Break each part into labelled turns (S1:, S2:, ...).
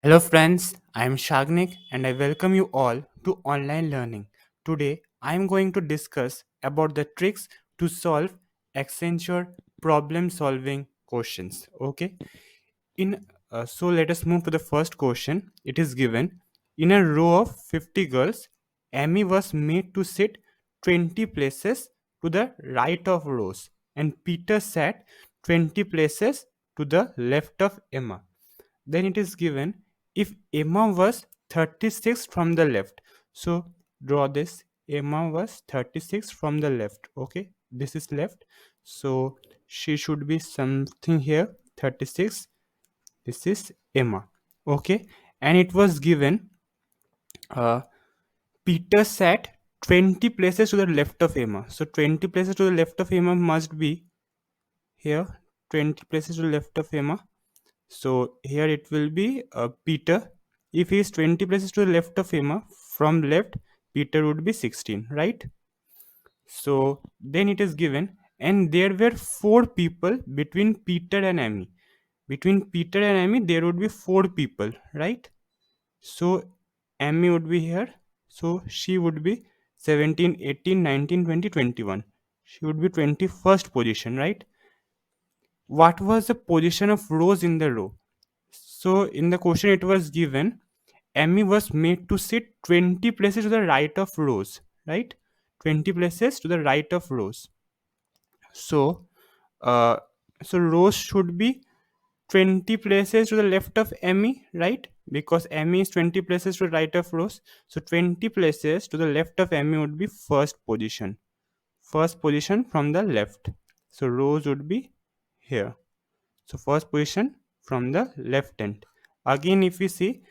S1: Hello friends, I am Shagnik and I welcome you all to online learning. Today I am going to discuss about the tricks to solve Accenture problem solving questions. Okay? In So let us move to the first question. It is given in a row of 50 girls, Amy was made to sit 20 places to the right of Rose and Peter sat 20 places to the left of Emma. Then it is given if Emma was 36 from the left. So draw this. Emma was 36 from the left. Okay, this is left. So she should be something here. 36. This is Emma. Okay, and it was given uh, Peter sat 20 places to the left of Emma. So 20 places to the left of Emma must be here. 20 places to the left of Emma. So here it will be Peter. If he is 20 places to the left of Emma, from left, Peter would be 16, right? So then it is given, and there were four people between Peter and Amy. Between Peter and Amy, there would be four people, right? So Amy would be here. So she would be 17, 18, 19, 20, 21. She would be 21st position, right? What was the position of Rose in the row? So in the question it was given Amy was made to sit 20 places to the right of Rose, right? 20 places to the right of Rose. So uh so Rose should be 20 places to the left of Amy, right? Because Amy is 20 places to the right of Rose. So 20 places to the left of Amy would be first position. First position from the left. So Rose would be here. So first position from the left end. Again, if we see,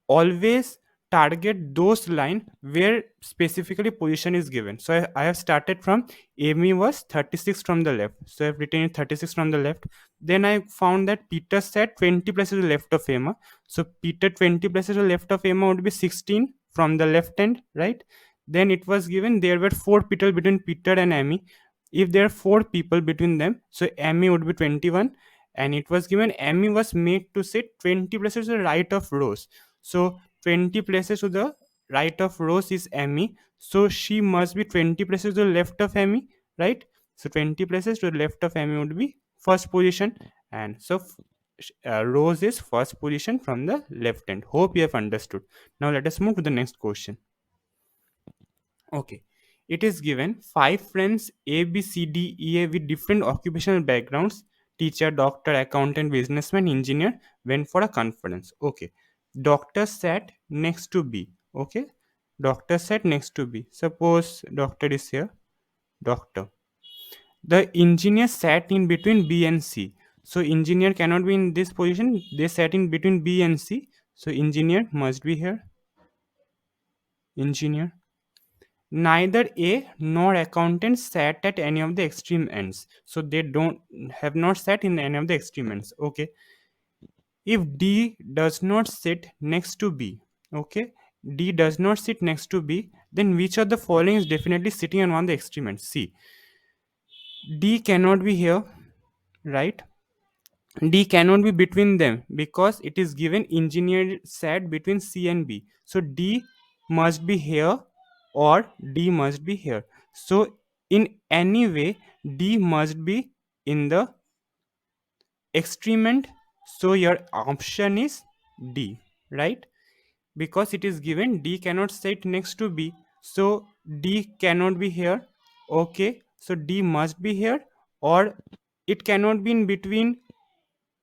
S1: always target those line where specifically position is given. So I have started from Amy was 36 from the left. So I've written it 36 from the left. Then I found that Peter said 20 places to the left of Emma. So Peter 20 places to the left of Emma would be 16 from the left end, right? Then it was given there were four people between Peter and Amy. If there are four people between them, so Amy would be 21, and it was given Amy was made to sit 20 places to the right of Rose. So 20 places to the right of Rose is Amy. So she must be 20 places to the left of Amy, right? So 20 places to the left of Amy would be first position. And so Rose is first position from the left end. Hope you have understood. Now let us move to the next question. Okay. It is given five friends A, B, C, D, E, A with different occupational backgrounds, teacher, doctor, accountant, businessman, engineer, went for a conference. Okay. Doctor sat next to B. Okay. Doctor sat next to B. Suppose doctor is here. Doctor. The engineer sat in between B and C. So engineer cannot be in this position. They sat in between B and C. So engineer must be here. Engineer. Neither A nor accountant sat at any of the extreme ends. So they don't have not sat in any of the extreme ends. Okay. If D does not sit next to B, okay, D does not sit next to B, then which of the following is definitely sitting on one of the extreme ends? C. D cannot be here, right? D cannot be between them because it is given engineer sat between C and B. So D must be here or D must be here. So in any way, D must be in the extreme end. So your option is D, right? Because it is given D cannot sit next to B. So D cannot be here. Okay. So D must be here, or it cannot be in between.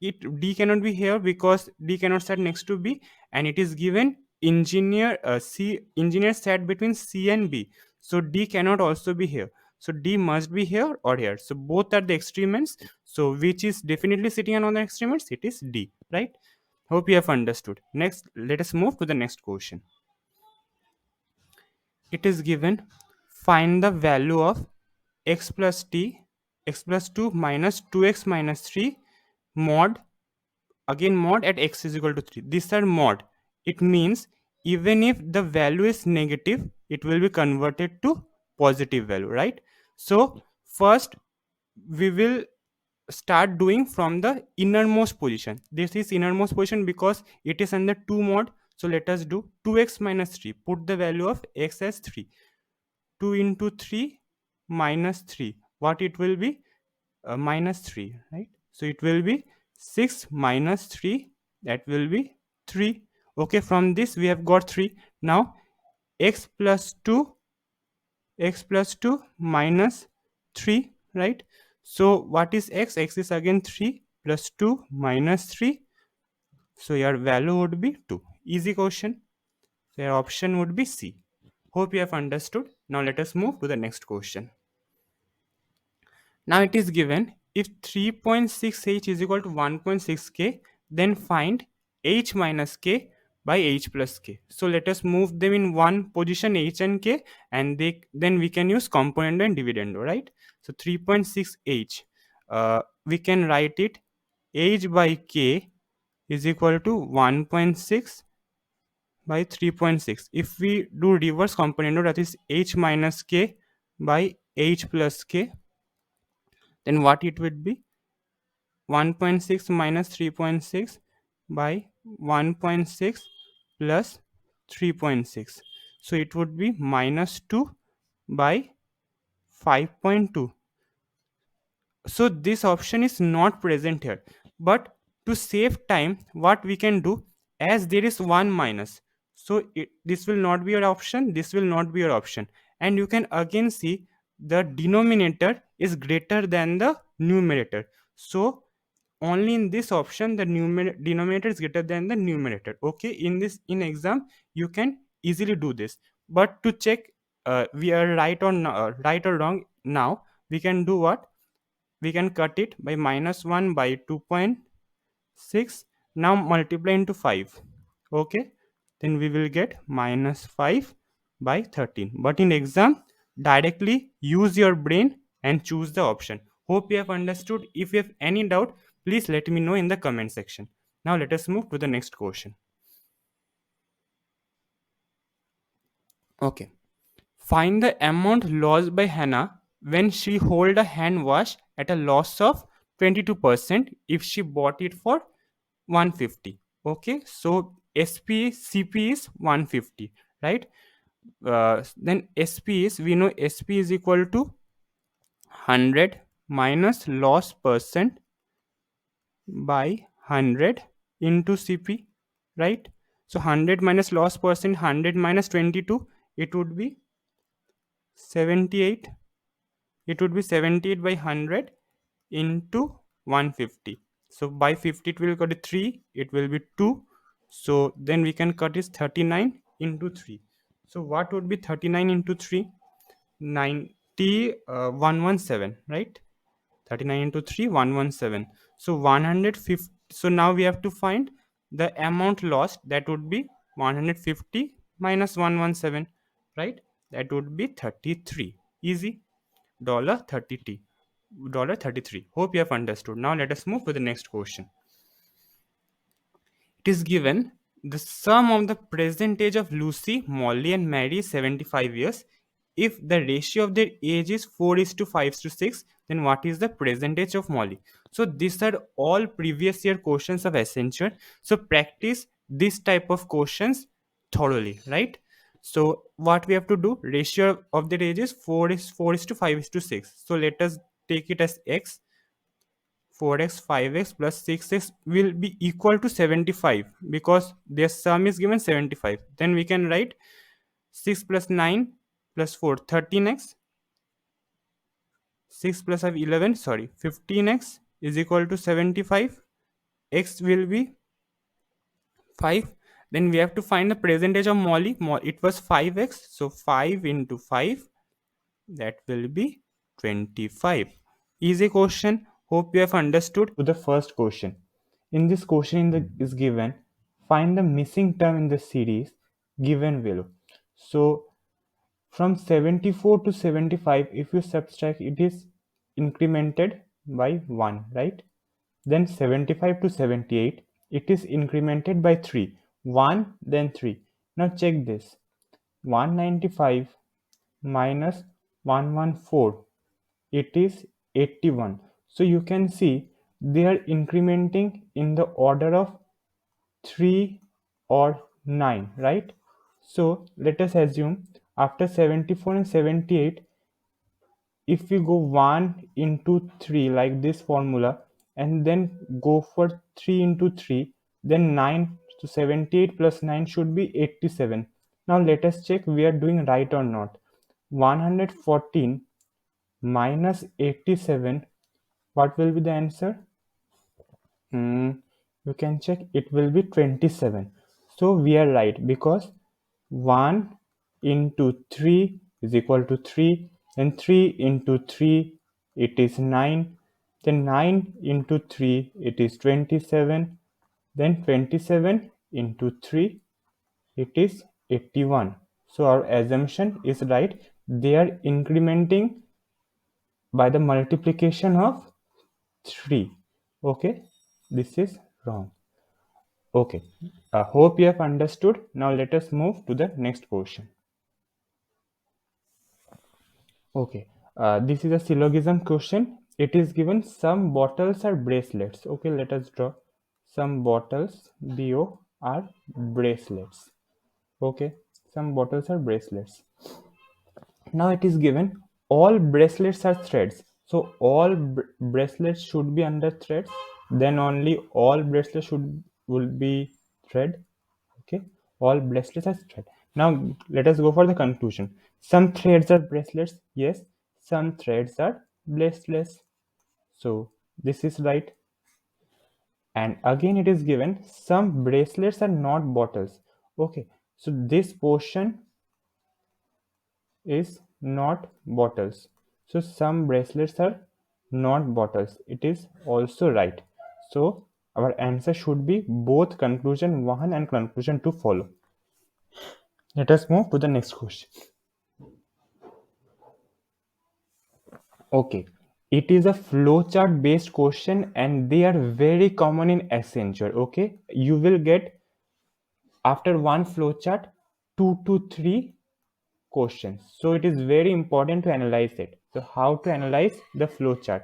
S1: It D cannot be here because D cannot sit next to B, and it is given engineer sat between C and B. So D cannot also be here. So D must be here or here. So both are the extrements. So which is definitely sitting on the extrements? It is D, right? Hope you have understood. Next, let us move to the next question. It is given find the value of x plus t, x plus 2 minus 2x minus 3 mod, again mod at x is equal to 3. These are mod. It means even if the value is negative, it will be converted to positive value, right? So first we will start doing from the innermost position. This is innermost position because it is under 2 mod. So let us do 2x minus 3. Put the value of x as 3. 2 into 3 minus 3. What it will be? Minus 3, right? So it will be 6 minus 3. That will be 3. Okay, from this we have got 3. Now x plus 2, x plus 2 minus 3, right? So what is x? X is again 3 plus 2 minus 3. So your value would be 2. Easy question. So your option would be C. Hope you have understood. Now let us move to the next question. Now it is given if 3.6h is equal to 1.6k, then find h minus k by h plus k. So let us move them in one position, h and k, and then we can use component and dividend, right? So 3.6h, we can write it h by k is equal to 1.6 by 3.6. If we do reverse component, that is h minus k by h plus k, then what it would be? 1.6 minus 3.6 by 1.6 plus 3.6. So it would be minus 2 by 5.2. So this option is not present here. But to save time, what we can do, as there is one minus, so this will not be your option, this will not be your option. And you can again see the denominator is greater than the numerator. So only in this option the denominator is greater than the numerator. Okay, in exam you can easily do this. But to check we are right or wrong, now we can do what? We can cut it by minus 1 by 2.6. Now multiply into 5. Okay, then we will get minus 5 by 13. But in exam, directly use your brain and choose the option. Hope you have understood. If you have any doubt, please let me know in the comment section. Now let us move to the next question. Okay, find the amount lost by Hannah when she hold a hand wash at a loss of 22% if she bought it for 150. Okay, so CP is 150, right? Then SP is, we know SP is equal to 100 minus loss percent by 100 into CP, right? So 100 minus loss percent, 100 minus 22, it would be 78. It would be 78 by 100 into 150. So by 50 it will go to 3, it will be 2. So then we can cut is 39 into 3. So what would be 39 into 3? 90, 117, right? 39 into 3, 117. So 150. So now we have to find the amount lost. That would be 150 minus 117, right? That would be 33. Easy. $30. $33. Hope you have understood. Now let us move to the next question. It is given the sum of the present age of Lucy, Molly, and Mary is 75 years. If the ratio of their age is 4 is to 5 is to 6, then what is the present age of Molly? So these are all previous year questions of Accenture. So practice this type of questions thoroughly, right? So what we have to do, ratio of their age is 4 is to 5 is to 6. So let us take it as x. 4x 5x plus 6x will be equal to 75 because their sum is given 75. Then we can write 6 plus 9 plus 4 13x, 6 plus 5 11, sorry, 15x is equal to 75. X will be 5. Then we have to find the percentage of Molly. It was 5x, so 5 into 5, that will be 25. Easy question. Hope you have understood. To the first question. In this question is given, find the missing term in the series given below. So from 74 to 75, if you subtract, it is incremented by 1, right? Then 75 to 78, it is incremented by 3. 1, then 3. Now check this. 195 minus 114, it is 81. So you can see they are incrementing in the order of 3 or 9, right? So let us assume after 74 and 78, if we go 1 into 3 like this formula and then go for 3 into 3, then 9, so 78 plus 9 should be 87. Now let us check we are doing right or not. 114 minus 87, what will be the answer? You can check, it will be 27. So we are right because 1 into 3 is equal to 3, and 3 into 3 it is 9, then 9 into 3 it is 27, then 27 into 3 it is 81. So our assumption is right, they are incrementing by the multiplication of 3. Okay, this is wrong. Okay, I hope you have understood. Now let us move to the next question. Okay, this is a syllogism question. It is given some bottles are bracelets. Okay, let us draw. Some bottles, BO, are bracelets. Okay, some bottles are bracelets. Now it is given all bracelets are threads. So all bracelets should be under threads. Then only all bracelets should will be thread. Okay, all bracelets are thread. Now let us go for the conclusion. Some threads are bracelets. Yes, some threads are bracelets. So this is right. And again it is given some bracelets are not bottles. Okay, so this portion is not bottles. So some bracelets are not bottles. It is also right. So our answer should be both conclusion 1 and conclusion 2 follow. Let us move to the next question. Okay. It is a flowchart based question and they are very common in Accenture. Okay. You will get after one flowchart 2 to 3 questions. So it is very important to analyze it. So how to analyze the flowchart?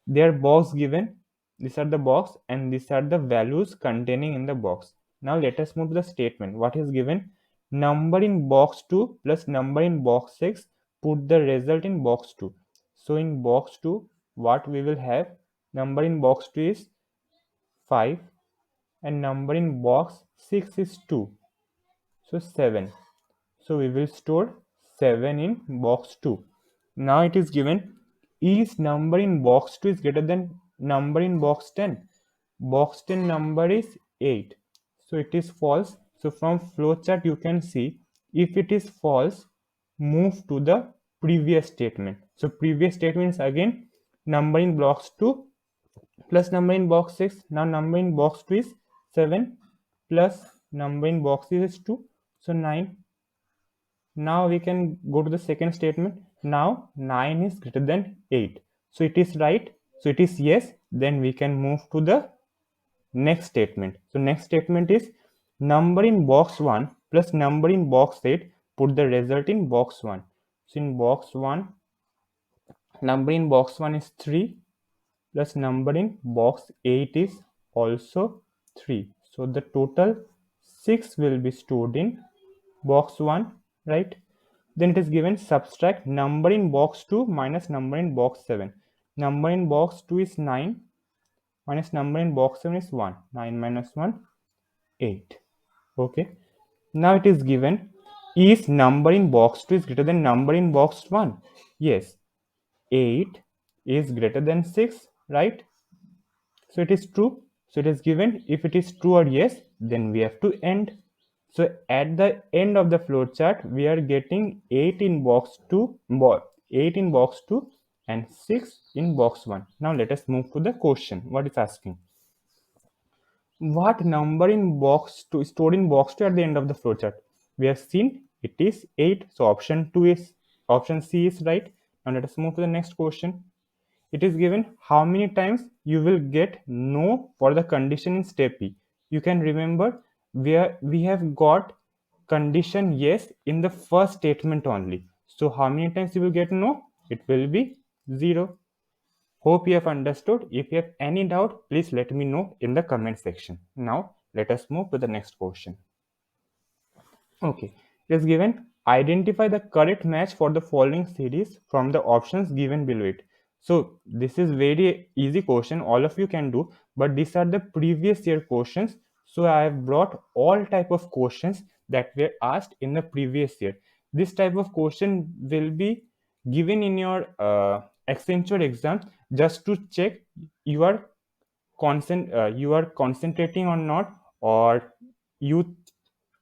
S1: They are box given. These are the box and these are the values containing in the box. Now let us move to the statement. What is given? Number in box 2 plus number in box 6, put the result in box 2. So in box 2, what we will have? Number in box 2 is 5 and number in box 6 is 2. So 7. So we will store 7 in box 2. Now it is given each number in box 2 is greater than number in box 10. Box 10 number is 8. So it is false. So from flowchart you can see if it is false, move to the previous statement. So previous statement is again number in box 2 plus number in box 6. Now number in box 2 is 7 plus number in box 6 is 2. So 9. Now we can go to the second statement. Now 9 is greater than 8. So it is right. So it is yes. Then we can move to the next statement. So next statement is number in box 1 plus number in box 8. Put the result in box 1. So in box 1, number in box 1 is 3 plus number in box 8 is also 3. So the total 6 will be stored in box 1, right? Then it is given subtract number in box 2 minus number in box 7. Number in box 2 is 9 minus number in box 7 is 1. 9 minus 1, 8. Okay. Now it is given is number in box 2 is greater than number in box 1. Yes. 8 is greater than 6, right? So it is true. So it is given if it is true or yes, then we have to end. So at the end of the flowchart, we are getting 8 in box 2, 8 in box 2 and 6 in box 1. Now let us move to the question. What is asking? What number in box 2 stored in box 2 at the end of the flowchart? We have seen it is 8. So option C is right. Now let us move to the next question. It is given how many times you will get no for the condition in step E. You can remember where we have got condition yes in the first statement only. So how many times you will get no? It will be 0. Hope you have understood. If you have any doubt, please let me know in the comment section. Now, let us move to the next question. Okay, it is given identify the correct match for the following series from the options given below it. So this is very easy question, all of you can do, but these are the previous year questions. So I have brought all type of questions that were asked in the previous year. This type of question will be given in your Accenture exam just to check you are you are concentrating or not, or you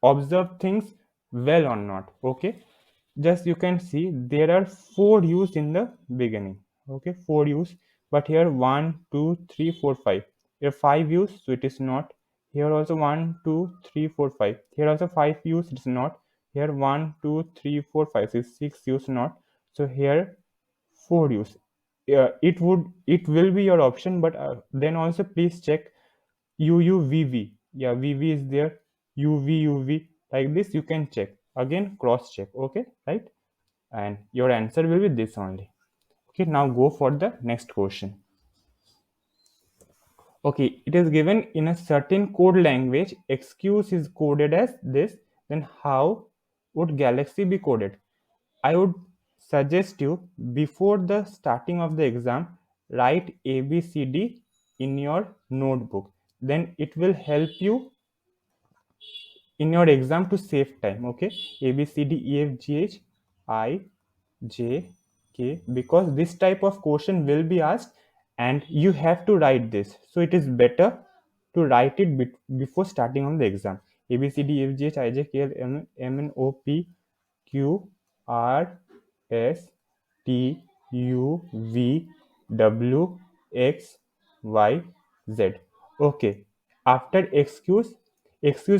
S1: observe things well or not. Okay, just you can see there are four U's in the beginning. Okay, four U's, but here one, two, three, four, five. Here five U's, so it is not. Here also one, two, three, four, five. Here also five U's, it's not. Here one, two, three, four, five, six U's, not. So here four U's. It will be your option, but then also please check UUVV. Yeah, VV is there. UV, like this you can check. Again, cross check. Okay, right? And your answer will be this only. Okay, now go for the next question. Okay, it is given in a certain code language. Excuse is coded as this. Then how would Galaxy be coded? I would suggest you before the starting of the exam, write ABCD in your notebook. Then it will help you in your exam to save time. Okay, A B C D E F G H I J K, because this type of question will be asked and you have to write this, so it is better to write it before starting on the exam. A B C D E F G H I J K L M N O P Q R S T U V W X Y Z. Okay, after excuse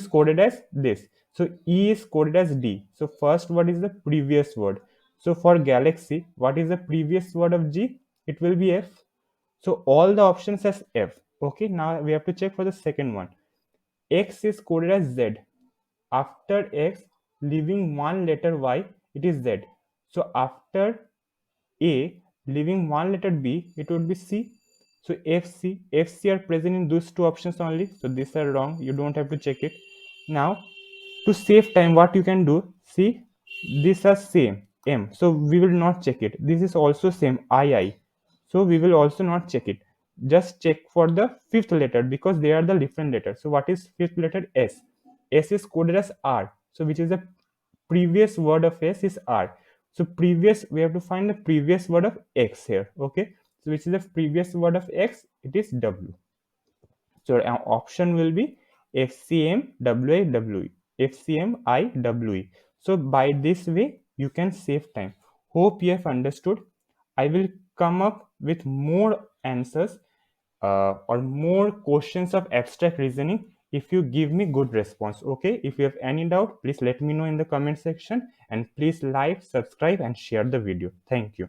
S1: coded as this. So E is coded as D. So first word is the previous word. So for Galaxy, what is the previous word of G? It will be F. So all the options as F. Okay, now we have to check for the second one. X is coded as Z. After X, leaving one letter Y, it is Z. So after A, leaving one letter B, it would be C. So FC are present in those two options only. So these are wrong. You don't have to check it. Now, to save time, what you can do, see, these are same M. So we will not check it. This is also same II. So we will also not check it. Just check for the fifth letter because they are the different letters. So what is fifth letter? S. S is coded as R. So which is the previous word of S is R. So previous, we have to find the previous word of X here. Okay, so which is the previous word of X? It is W. So our option will be FCMWIWE. FCMIWE. So by this way you can save time. Hope you have understood. I will come up with more answers or more questions of abstract reasoning if you give me good response. Okay, if you have any doubt, please let me know in the comment section, and please like, subscribe and share the video. Thank you.